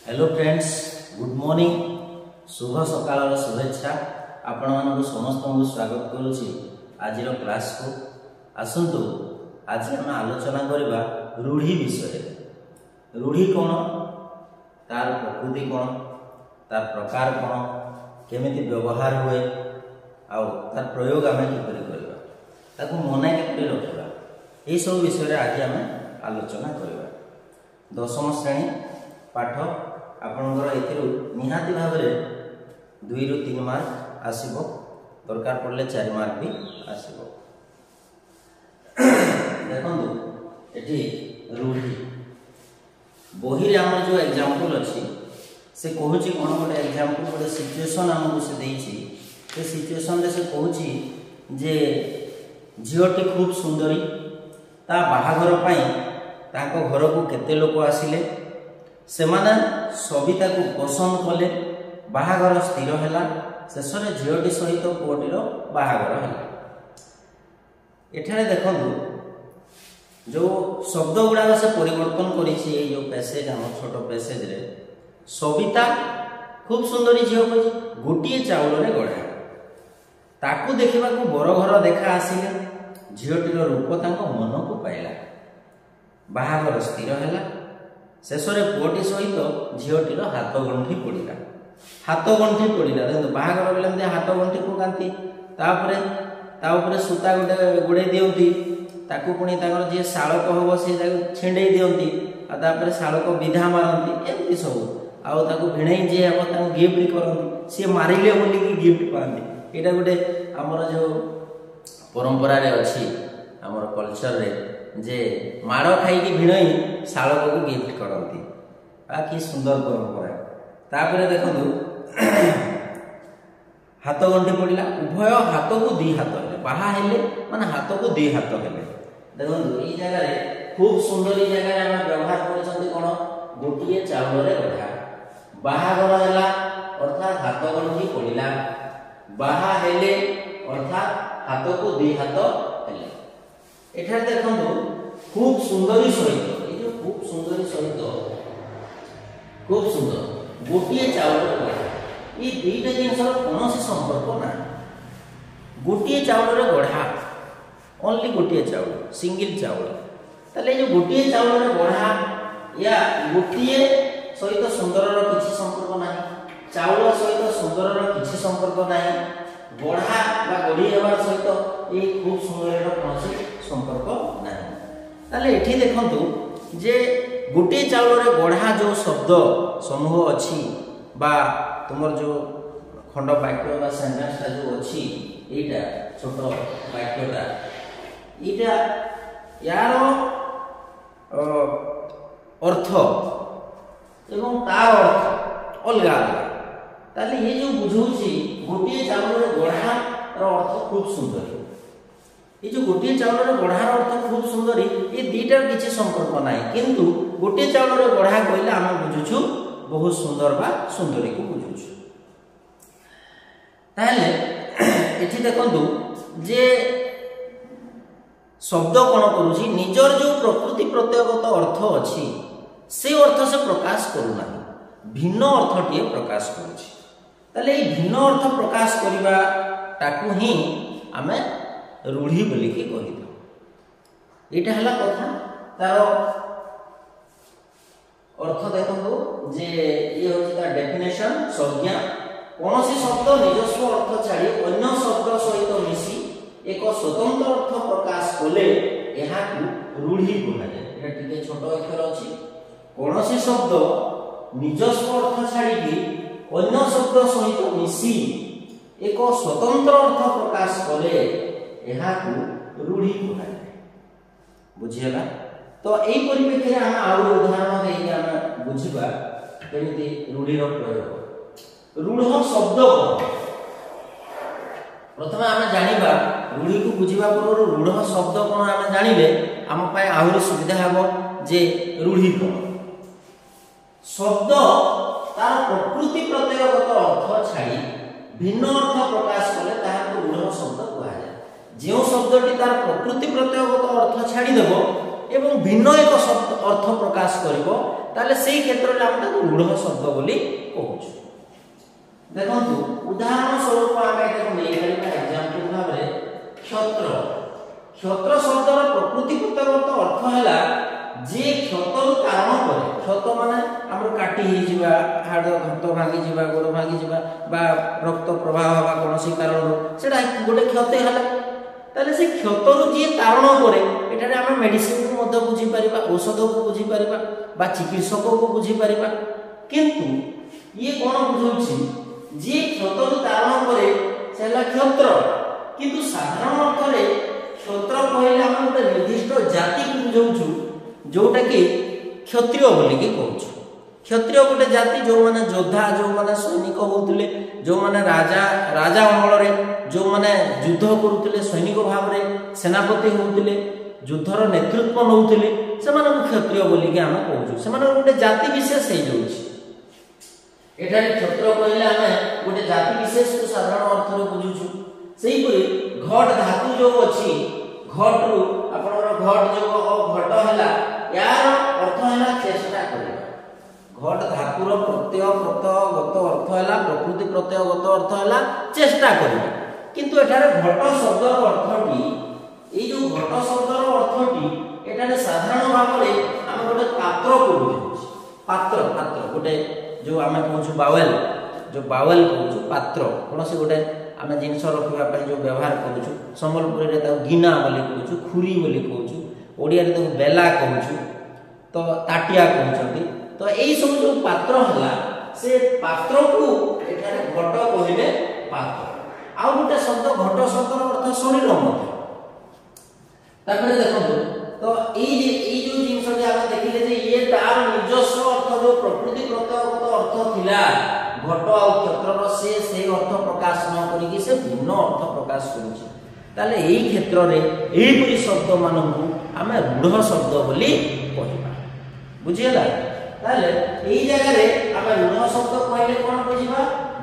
Hello friends, good morning. शुभ सकाळ शुभेच्छा आपण मानक समस्त को स्वागत करुछि आज क्लास को। आसंतु आज हम आलोचना करबा रूढ़ी विषय। रूढ़ी कौन, तार प्रकृति कौन, तार प्रकार कौन, केमिति व्यवहार हुए आउ तार प्रयोग आम किपरि करबा, ताकू मने किपरि रखिबा, एई सब विषय आज हम आलोचना करबा। दशम श्रेणी पाठ आपणकर एथिरु निहाती भाव में 2 ରୁ 3 मार्क आसीबो, दरकार पड़ले 4 मार्क भी आसीबो। देखंतु एठी रूढ़ी बही आम जो एग्जांपल अछि से कहूची कोन गोटे एग्जांपल गोटे सिचुएशन हमको से देइछि। से सिचुएशन रे से कहूची जे झियोटी खूब सुंदरी, ता बाहाघर पई ताको घर को केते लोक आसिले, सेमाने सबिता को पसंद कले, बाहाघर स्थिर हैला, शेष में झीटी सहित पुओटीर बाहाघर हैला। एठारे देखंतु जो शब्द गुड़ाक से परिवर्तन करिछि, ए जो पैसेज हम छोट पैसेज रे सबिता खूब सुंदरी झील को गोटे चाउल रे गढ़ा, ताकू देखा बर घर देखा आसिले, झीटीर रूप तांको मन को पाइला, बाहाघर स्थिर हैला, शेष में पुओटी सहित झीटीर हाथ गंठी पड़ा, हाथ गंठी पड़ा। देखो बाहाघर बेले हाथ गंठी पकाती, तापर सूता गोटे गुड़े दिंती, ताकू पुणी जी शाड़क हम से छिंडे दिंती, आपर शाड़क विधा मारती, एमती सब आउ भिणे जी हम गिफ्ट करती, सी मारे बोलिकी गिफ्ट पाती। यहाँ गोटे आमर जो परंपरा अच्छी आमर कल्चर रे जे माड़ खाई भिणई शाड़क को गिफ्ट करती, कि सुंदर परंपरा। तापर देखो हाथ गंठी पड़ा, उभय हाथ को 2 हाथ है, बाहा हेले माने हाथ को 2 हाथ हेले। देखो ये जगह खूब सुंदर जगह आम व्यवहार कर गोटे चाउल रे गढ़ा, बाहाघर हैला अर्थात हाथ गंठी पड़ा, बाहा हेले अर्थात हाथ को 2 हाथ हेले। एठार देखो खूब सुंदरी सहित, ये जो खूब सुंदरी सहित खूब सुंदर गोटे चाउल गढ़ा, ये 2टा जिनसर कौन संपर्क ना, गोटे चाउल रे गढ़ा, ओनली गोटे चाउल, सिंगल चाउल। ताले जो गोटे चाउल रे गढ़ा या गोटे सहित सुंदर किसी संपर्क ना, चाउल सहित सुंदर किसी संपर्क ना, गढ़ा बा गढ़ी हेबार सहित ये खूब सुंदर कौन संपर्क ना। ताले एठी देखंतु जे गोटे चाउल रे गढ़ा जो शब्द समूह अच्छी बा तुमर जो खंड वाक्य बा सेंटेंसटा जो अच्छी, एटा छोट वाक्यटा एटा यार अर्थ एवं तार अर्थ अलग अलग। ताले ये जो बुझौछि गोटे चाउल रे गढ़ा रो अर्थ खूब सुंदर, ये जो गोटे चाउल रे गढ़ार अर्थ खूब सुंदरी, ये 2टार किसी संपर्क ना, किंतु गोटे चाउल रे गढ़ा कहले आम बुझुछु बहुत सुंदर बा सुंदरी को बुझुछु। ताहले एठी देखंतु जे शब्द कौन करुछि, निजर जो प्रकृति प्रत्ययगत अर्थ अछि से अर्थ से प्रकाश करूना, भिन्न अर्थटीए प्रकाश करुछि। ताले ये भिन्न अर्थ प्रकाश करिबा ताकू ही आमे रूढ़ी बोलिकी कही। यहाँ है कथा तार अर्थ देखो जे ये हूँ तार डेफिनेशन संज्ञा, कौन सी शब्द निजस्व अर्थ छाड़ी अन्य शब्द सहित मिसी एक स्वतंत्र अर्थ प्रकाश कले यहाँ रूढ़ी कहुए। टे छोट अक्षर अच्छी, कौन सी शब्द निजस्व अर्थ छाड़ी अन्य शब्द सहित मिसी एक स्वतंत्र अर्थ प्रकाश कले यहाँ रूढ़ी कहुए। बुझीगला तो यही परिप्रेक्षी में आम आउ उदाहरण देखें बुझा केमी रूढ़ीर प्रयोग। रूढ़ शब्द कौन प्रथम आम जाना, रूढ़ी को बुझा पूर्व रूढ़ शब्द कौन आम जानिले आम आहरी सुविधा हम जे रूढ़ी कौन। शब्द तार प्रकृति प्रत्ययगत अर्थ छाड़ी भिन्न अर्थ प्रकाश कले ताहाको रूढ़ शब्द कहुए। जो शब्दटी तार प्रकृति प्रत्ययगत अर्थ छाड़देव एवं भिन्न एक शब्द अर्थ प्रकाश करिवो ताले सेही क्षेत्र रे हम ताको रूढ़ शब्द बोली कहूछु। देखंतु उदाहरण स्वरूप आमे एटाको नै करिबा एग्जांपल भाबरे क्षत्र। क्षत्र शब्दर प्रकृतिगत अर्थ हैला जे क्षतर कारण करे। क्षत माने हमर काटी हि जिबा, हाड़ हाथ भांगी जिबा, गोड़ भांगी जिबा बा रक्त प्रवाह हवा कोनोसी कारण सेटा गोटे क्षते हैला। ताले से क्षतर जे कारण करे एटारे हम मेडिसिन को मध्य बुझी परिबा, औषध को बुझी परिबा बा चिकित्सक को बुझी परिबा। किंतु ये कोन बुझौछि जे क्षतर कारण करे सेला क्षत्र, किंतु साधारण अर्थ रे क्षत्र कहले हम गोटे निर्दिष्ट जाति को बुझौछु जोटा कि क्षत्रिय बोली के कहूछु। क्षत्रिय गोटे जाति जो माने योद्धा, जो माने सैनिक होउतले, जो माने राजा अमल रे जो माने युद्ध करूतले, सैनिक भाव रे सेनापति होउतले, युद्धर नेतृत्व नउतले, से माने क्षत्रिय बोली के हम कहूछु। से माने गोटे जाति विशेष हे जोछि। एठारे क्षत्र कहले हम गोटे जाति विशेष को साधारण अर्थ रे बुझुछु। सेही परि घट धातु जो अछि, घट रु आपनर घट जो घट हैला यार अर्थ हैला चेष्टा करिबा। घट धातुर प्रत्यय प्रत्ययगत अर्थ हैला, प्रकृति प्रत्ययगत अर्थ हैला चेष्टा करिबा। किंतु एठारे घट शब्दर अर्थटी, ए जो घट शब्दर अर्थटी एठारे साधारण भाव रे हम गोटे पात्र को बुझुछु। पात्र गोटे जो आमे कहूछु बावेल, जो बावेल कहूछु पात्र, कोनोसी गोटे आमे जिंस रखिबा पय जो व्यवहार करूछु। संबलपुरी रे ताको गिना बोली कहूछु, खुरी बोली कहूछु, ओडिया रे ताको बेला कहूछु, तो ताटिया कहउछंती। तो एई सब जो पात्र हला से पात्र को एठारे घट कहिबे पात्र। आ गोटे शब्द घट शब्दर अर्थ शरीर मध्य। तापर देखंतु तो एई जो जिंस जे आमे देखिले जे ये तार निजस्व अर्थ जो प्रकृति प्रत्ययगत अर्थ थिला घट आ क्षेत्रर से अर्थ प्रकाश न करिकि से भिन्न अर्थ प्रकाश करूछि। ताले एई क्षेत्र रे एई परि शब्द मानकु आमे रूढ़ शब्द बोली कहिबा। बुझियला? ताले एई जगह रे आमे रूढ़ शब्द कहले कोन बुझिबा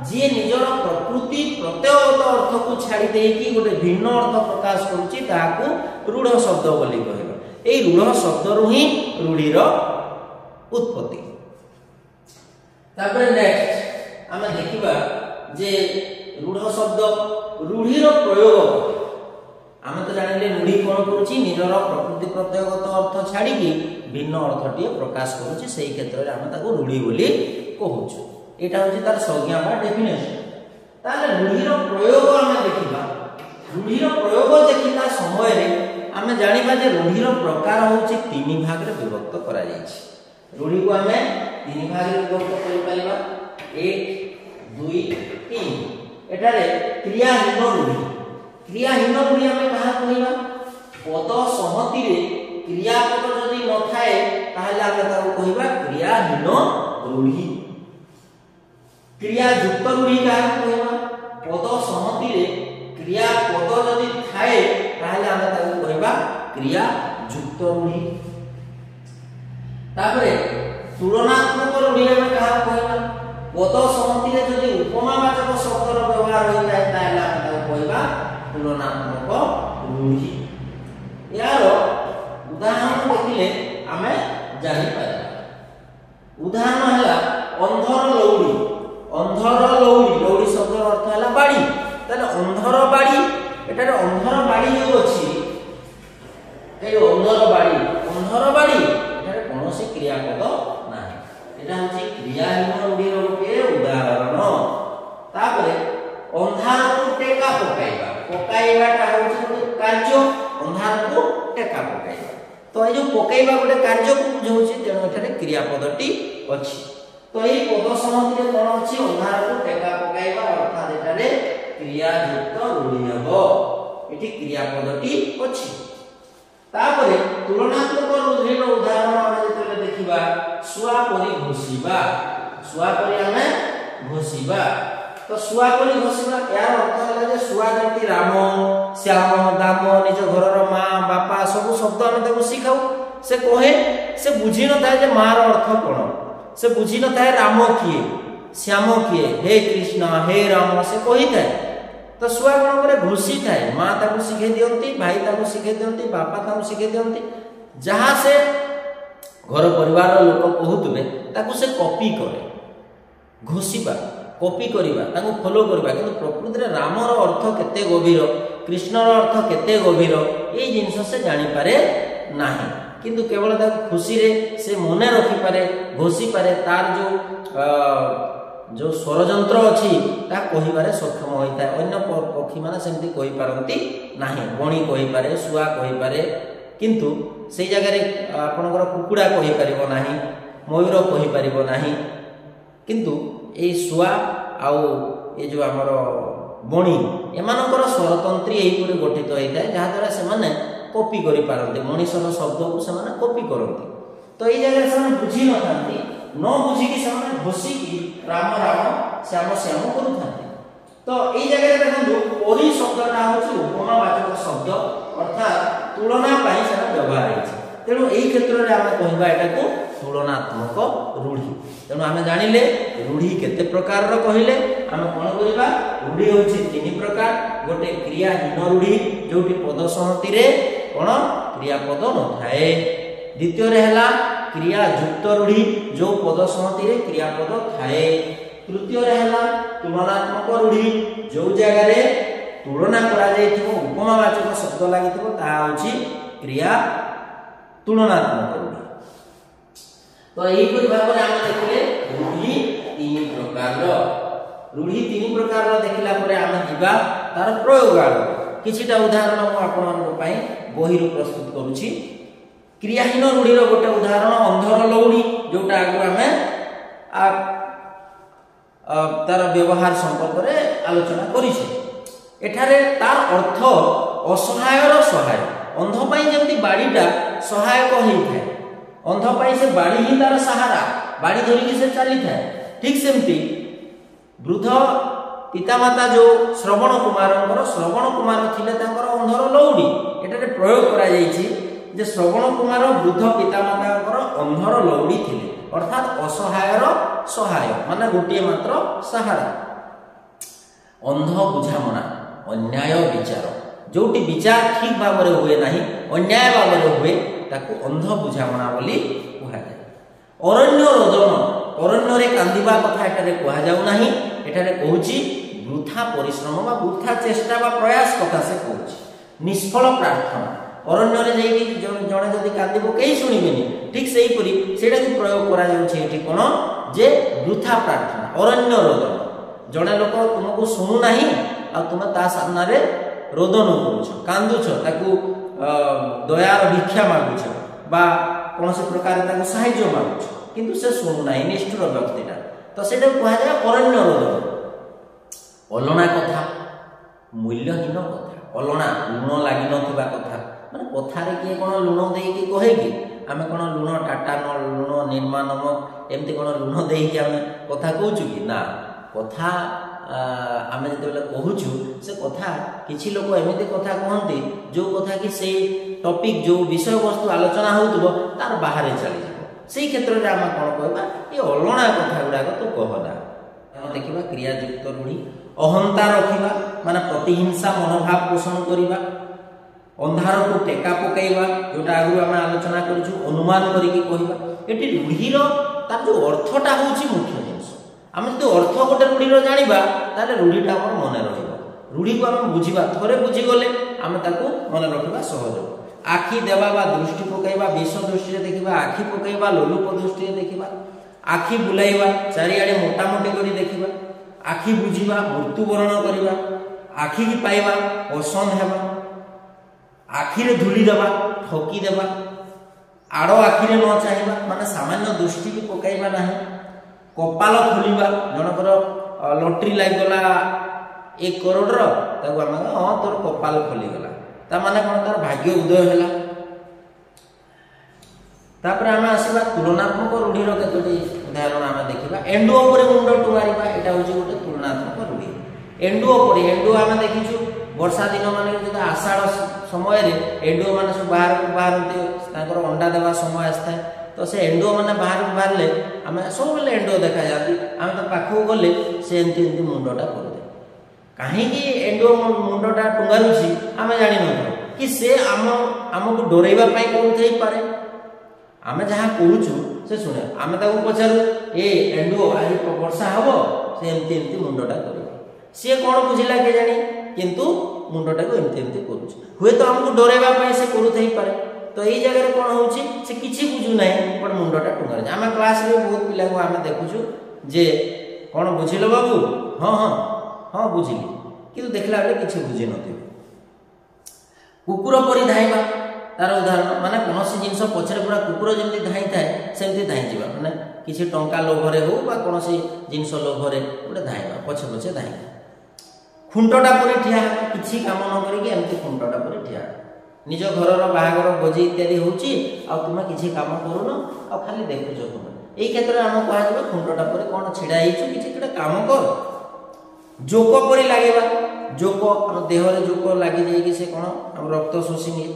जे निजर प्रकृति प्रत्ययगत अर्थ को छाड़ी देकी गोटे भिन्न अर्थ प्रकाश करूछि ताकू रूढ़ शब्द बोली कहिबा। एई रूढ़ शब्द रु ही रूढ़ीर उत्पत्ति। तापर नेक्स्ट आमे देखिबा जे रूढ़ शब्द रूढ़ीर प्रयोग। आमे तो जानिले रूढ़ी कोन करूछि निजर प्रकृति प्रत्ययगत अर्थ छाड़ी कि भिन्न अर्थटी प्रकाश करूछि। सेही क्षेत्र रे आमे ताको रूढ़ी बोली कहूछु। एटा होछि तार संज्ञा बा डेफिनेशन। ताले रूढ़ीर प्रयोग आमे देखिबा। रूढ़ीर प्रयोग देखिला समय रे आमे जानिबा जे रूढ़ीर प्रकार होछि तीन भाग रे विभक्त करा जायछि। रूढ़ी को आमे तीन भाग रे विभक्त करि परिबा। 1 2 3 एटारे क्रियाहीन रूढ़ी। क्रियाहीन रूढ़ी आमे कहा कहिबा पद सहति रे क्रियापद जदि न थाए ताहले आमे ताको कहिबा क्रियाहीन रूढ़ी। क्रियायुक्त रूढ़ी कहा कहिबा पद सहति रे क्रियापद जदि थाए ताहले आमे ताको कहिबा क्रियायुक्त रूढ़ी। तापरे तुलनात्मक रूढ़ी आमे कहा कहिबा पद सहति रे जदि उपमावाचक शब्दर व्यवहार होई जाय ताहले आमे ताको कहिबा तुलनात्मक रूढ़ी। यार उदाहरण देखिले आमे जानि पारा। उदाहरण हला अंधर लौड़ी। अंधर लौड़ी, लौड़ी शब्दर अर्थ हला बाड़ी। ताले अंधर बाड़ी, एटारे अंधर बाड़ी जो अछि ए अंधर बाड़ी एटारे कोनोसी क्रियापद नाही। एटा होछि क्रियाहीन रूढ़ीर गोटे उदाहरण। तापरे अंधार को टेका पकाइबा। पकाइबाटा होछि गोटे कार्य, अंधार को टेका पकाइबा। तो ए जो पकाइबा गोटे कार्य को बुझौछि तेनो एठारे क्रियापदटी अछि। तो ए पद सहति रे कोन अछि अंधार को टेका पकाइबा अर्थात एठारे क्रियायुक्त रूढ़ी हबो। एठी क्रियापदटी अछि। तापरे तुलनात्मक रूढ़ीर उदाहरण आमे जेतले देखिबा सुआ परि घोषिबा। सुआ परि आमे घोषिबा। तो सुआ परि घोषिबा यार अर्थ होला जे सुआ जति राम श्याम दाम निज घरर मां बापा सब शब्द आमे ताको सिखाऊ। से कहे से बुझी न थाए जे मार अर्थ कोन, से बुझी न थाए राम किए श्याम किए हे कृष्ण हे राम से कहि थाए। तो सुआ कोन करे घोषि थाए। मां ताको सिखे दियंती, भाई ताको सिखे दियंती, बापा ताको सिखे दियंती, जहाँ से घर परिवार लोक कहूवे ताकू से कॉपी करे घोषिबा कॉपी करिबा ताकू फॉलो करिबा किंतु प्रकृति रे रामर अर्थ केते गभीर कृष्णर अर्थ केते गभीर ए जिंस से जानि पारे नाही किंतु केवल ताकू खुशी रे से मने रखि पारे घोषि पारे तार जो स्वरजंत्र अछि ता कहिबारे सक्षम होइता अन्य पक्षी माने सेमति कहि पारंती नाही बणी कहि पारे सुआ कहि पारे किंतु सेई जगह रे आपनकर कुकुडा कहि परिबो नाही मयूर कहि परिबो नाही किंतु ए सुआ आउ ए जो हमर बणी एमानकर स्वरतंत्री एही परि गठित होइता जहा द्वारा से माने कॉपी करि पारंती मनीषर शब्द को से माने कॉपी करंती तो एई जगह से बुझी न थांती न बुझी कि से घोषी की राम राम श्याम श्याम करूथांती तो एई जगह रे देखंतु परि शब्दटा होछि उपमावाचक शब्द अर्थात तुलना पाई से व्यवहार होछि तेणु एई क्षेत्र रे हम कहबा एटा को तुलनात्मक रूढ़ी तेणु आम जानिले रूढ़ी केते प्रकार रो कहिले आम कोन करिबा रूढ़ी होछि तीन प्रकार गोटे क्रियाहीन रूढ़ी जोटी पद संहति रे कोन क्रियापद न थाए द्वितीय रे हला क्रियायुक्त रूढ़ी जो पद संहति रे क्रियापद थाए तृतीय रे हला तुलनात्मक रूढ़ी जो जगह रे तुलना करा जाइथिबो उपमावाचक शब्द लागिथिबो ता होछि क्रिया तुलनात्मक रूढ़ी तो यही परि भाव रे हम देखले रूढ़ी तीन प्रकार रूढ़ी तीन प्रकार देखला परे हम जिबा तार प्रयोग आड़ किछिटा उदाहरण मु आपन मन पई बही रो प्रस्तुत करूछि क्रियाहीन रूढ़ी रो गोटे उदाहरण अंधर लौड़ी जोटा आगु हमें तार व्यवहार संपर्क रे आलोचना करिछे एठारे तार अर्थ असहाय रो सहाय अंध पई जेमति बाड़ीटा सहायक होई थाए अंध पाई से बाड़ी ही तार सहारा बाड़ी धरिकी से चली थाए ठीक सेमती वृद्ध पितामाता जो श्रवण कुमार थिले तांकर अंधर लौड़ी एटारे प्रयोग करा जायछि जे श्रवण कुमार वृद्ध पितामातांकर अंधर लौड़ी थिले अर्थात असहायर सहाय माने गोटिए मात्र सहारा अंध बुझामणा अन्याय विचार जोटी विचार ठीक भाव रे हुए नाही अन्याय भाव रे हुए ताकू अंध बुझामणा बोली कहा जाय अरण्य रोदन अरण्य रे कांदिबा कथा एटारे कहा जाउ नाही एटारे कहूची वृथा परिश्रम बा वृथा चेष्टा बा प्रयास कथा से कहूची निष्फल प्रार्थना अरण्य रे जाई जणे जदी कांदिबो केही सुनिबेनी ठीक सेही परी सेटा को प्रयोग करा जाउची एठी कोन जे वृथा प्रार्थना अरण्य रोदन जणे लोक तुमको सुनु नाही आ तुम ता सामना रे रोदन करूछ कांदुछ ताकू दयार भिक्षा मागुछ बा कोनसे प्रकार ताकू सहाय्य मागुछ किंतु से सुनु नाही निष्ठुर व्यक्तिटा तो सेटा कहा जाय अरण्य रोदन अलना कथा मूल्यहीन कथा अलना लुण लागि नथिबा कथा माने कथा रे के कोन लुण देई कि कहे कि आमे कोन लुण टाटा न लुण निर्माणम एमती कोन लुण देई कि आमे कथा कहूछु कि ना कथा आमे जते कहूछु से कथा किछि लोक एमिति कथा कहंती जो कथा कि से टॉपिक जो विषय वस्तु आलोचना होतबो तार बाहर चली जाबो सेही क्षेत्र रे आमे कोन कहबा ए अलणा कथा गुडा तो कहना हम देखिबा क्रियायुक्त रूढ़ी अहंता रखिबा माने प्रतिहिंसा मनोभाव पोषण करिबा अंधार को टेका पकाइबा जोटा आगु आमे आलोचना करछु अनुमान करिकि कहिबा एटी रूढ़ीर तार जो अर्थटा होछि मुख्य जिंस आमे जो अर्थ गोटे रूढ़ीर जानिबा ताले रूढ़ीटा हमर मने रहइबो रूढ़ी को आमे बुझिबा थोरे बुझि गले आमे ताको मने रखिबा सहज आखि देबा बा दृष्टि पकाइबा विश्व दृष्टि रे देखिबा आखि पकाइबा लोलुप दृष्टि रे देखिबा आखि बुलाइबा चारिआडे मोटा मोटी करी देखिबा आखि बुझिबा मृत्युवरण करिबा आखि की पाइबा पसंद हेबा आखि रे धुली देबा ठकी देबा आड़ो आखि रे न चाहिबा माने सामान्य दृष्टि की पकाइबा नाही कपाल खोलिबा जनकर लॉटरी लाग गला 1 करोड़ रो ताको हम हां तोर कपाल खोली गला ता माने कोन तार भाग्य उदय हैला तापर हम आसीबा तुलनात्मक रूढ़ीर केतोटी उदाहरण हम देखिबा एंडुओ ऊपर मुंड टुमारिबा एटा होची गोटे तुलनात्मक रूढ़ी एंडुओ ऊपर एंडुओ हम देखिछु वर्षा दिन माने जदा आषाढ़ समय रे एंडुओ माने सब बाहर ताकर अंडा देवा समय आस्था तो से एंडुओ माने बाहरले हम सब बेले एंडुओ देखा जाती हम तो पाखो गले से एंती मुंडटा कर दे काहे कि एंडुओ मुंडटा टुंगारुची हम जानि न कि से आमको डरैबा कहते पारे आम जहाँ कहूँ से शुणे आम पचारू ए एंडुओ आज वर्षा हम से एमती मुंडटा कर सी कौन बुझिला के जानी किंतु मुंडटा को एमती करुच हुए तो आमको डरैबा से करुपे तो यही जगह कौन होची से किसी बुझुना बट मुंडटा टुंगा आम क्लास में बहुत पिला आम देखुचु जे कौन बुझिल बाबू हाँ हाँ हाँ बुझिली किंतु देखला बेले किसी बुझी नथिबे कुकुर परी धाइबा तार उदाहरण माने कौन जिनस पछरे पूरा कुकुर जमी धाई थाए सेमती धाई जावा माने किसी टंका लोभरे हो बा कौन जिनस लोभरे गोटे धाइबा पछे पछे धाई खुंटटा परी ठिया किसी काम न करिके एमती खुंटटा परी ठिया निज घरर बाहागर भोजी इत्यादि होची आ तुम किसी काम करून आ खाली देखुछ तुम एई क्षेत्र में आम कह खुंटटा परी कौन छिड़ा हिचु किसी गोटे काम कर जोक परी लागेबा जोक आम देहरे जोक लगी जाइए से कौन आम रक्त शोषी निए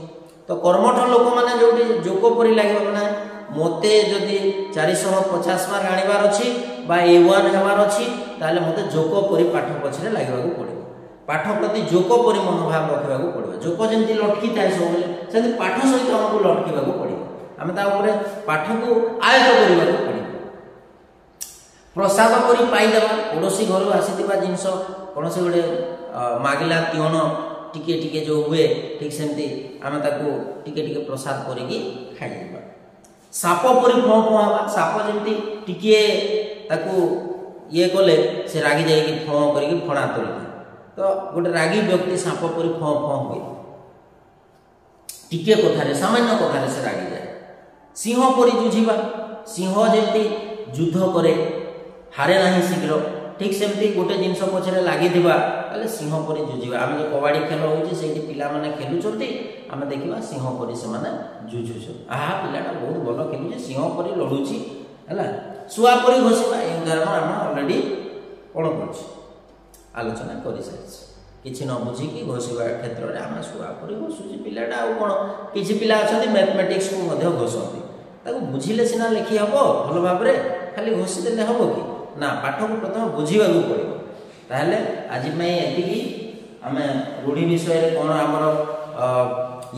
तो कर्मठ लोक मैंने जो जोक परी लगे मैंने मत जदि 450 मार्क आनिबार अच्छी A1 हेबार अच्छी ताले मते जोक परी पाठ पछरे लागेबाकू पड़िबो पाठ प्रति जोक परी मनोभाव रखा पड़ो जोक जमी लटकी थाए सब से पाठ सहित आमको लटकवाक पड़ो आम पाठ को आयत्त करने पड़ो प्रसाद करी पाईदेवा पड़ोशी घर आसी जिनस कौन से गोटे मागिला तिवन टिके टिके जो हुए ठीक सेमती आम टिके टिके प्रसाद करिकी खाइबा साप परी फँ फँ हवा साप जमी टिके ताकू ये कले से रागी जाइए फँ करके फणा तोड़ी तो गोटे रागी व्यक्ति साप परी फँ फँ हुए टिके कथारे सामान्य कथारे से रागी जाए सिंह परी जुझिबा सिंह जमी युद्ध करे हारे ना शीघ्र ठीक सेमती गोटे जिनस पछरे लगी सिंह परी जुझिबा आम जो कबाड़ी खेल होती पिला माने खेलुंट आम देखा सिंह परी से जुझुच आहा पिलाटा बहुत भल खेलुचे सिंह परी लड़ुची है शुआ परी घोषिबा ये उदाहरण आम अलरेडी कौन कर आलोचना कर सारी किसी न बुझिकी घोषिबा क्षेत्र में आम शुआ परी घोषुची पिलाटा आउ कौन किसी पिला अच्छा मैथमेटिक्स को घोषती बुझिले सीना लिखी हम भल भाव खाली घोषिदेले हम कि ना पाठ को प्रथम बुझा पड़ो ताहले आज ये आम रूढ़ी विषय कौन आमर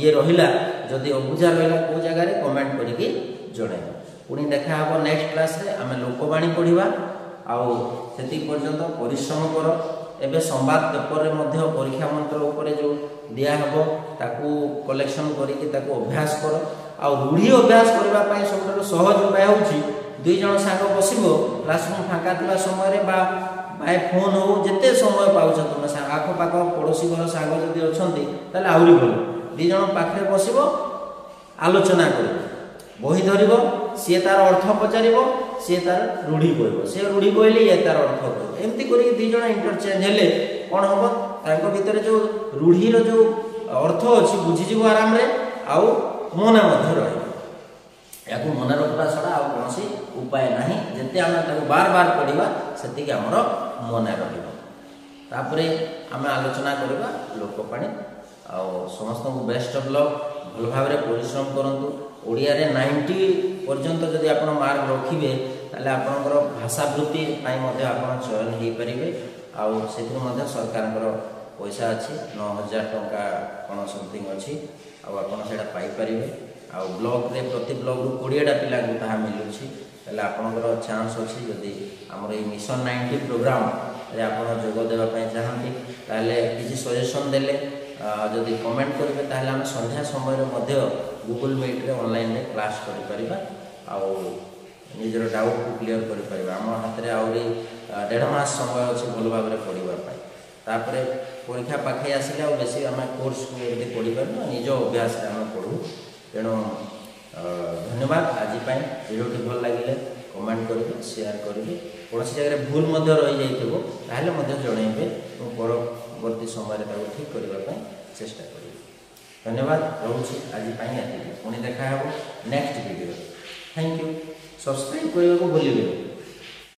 ये रहा जदि अबुझा रहा कौ जगार कमेंट करके जन पुणी देखा हम नेक्स्ट क्लास रे आम लोकवाणी पढ़ा आउ से पर्यंत परिश्रम कर एवं संवाद पेपर में परीक्षा मंत्र उपर जो दिहब ताकू कलेक्शन करके अभ्यास कर आ रूढ़ी अभ्यास करने सब सहज उपाय होची दुई जन सांग बसब क्लासरूम फाँका था समय बाय फोन हो जिते समय पाच तुम आखपाख पड़ोशी घर सांग जदि अच्छा आहरी भल दी जन पाखे बसब आलोचना कर बही धर सी तार अर्थ पचार सी तार रूढ़ी कह सी रूढ़ी कहले ये तार अर्थ कह एमती कर दी जन इंटरचेंज हेले कौन हम भितर जो रूढ़ीर जो अर्थ अच्छी बुझीज आराम आउ मन रही या मन रखा छड़ा आ कौन उपाय ना जिते आम बार बार पढ़ा से आमर मन रपर आम आलोचना करवा लोकवाणी आ समस्त को बेस्ट ऑफ लक भल भाव परिश्रम करूँ ओडिया रे 90 पर्यंत जदि आप मार्क रखिए ताले आपनकर भाषावृत्ति आप चयन हो पारे आउ से सरकार पैसा अच्छी 9000 टंका कौन समथिंग अच्छी आपड़ा पाइपर आ ब्लॉक रे प्रति ब्लॉक रु 20टा पिला को मिलूँ आपणकर चांस अच्छी जदि आमर ये मिशन 90 प्रोग्राम रे आप जोग देवाई चाहती ताले किसी सजेशन देले जदि कमेंट करेंगे ताहले आम संध्या समय गूगल मीट रे ऑनलाइन रे क्लास करि निजर डाउट को क्लीयर करि आम हाथ में आहरी 1.5 मास समय अच्छे भल भाव में पढ़ाई तापर परीक्षा पाखे आसिले बेसी आम कोर्स को ये पढ़ी पार निज अभ्यास आम पढ़ू तेणु धन्यवाद आज भिडियोटी भल लगे कमेंट करेंगे शेयर करेंगे कौन जगह भूल रही जाइए जनइबे परवर्ती समय ठीक करने चेष्टा करेंगे धन्यवाद रोचे आज पुणी देखा next video thank you subscribe करने को भूलिए।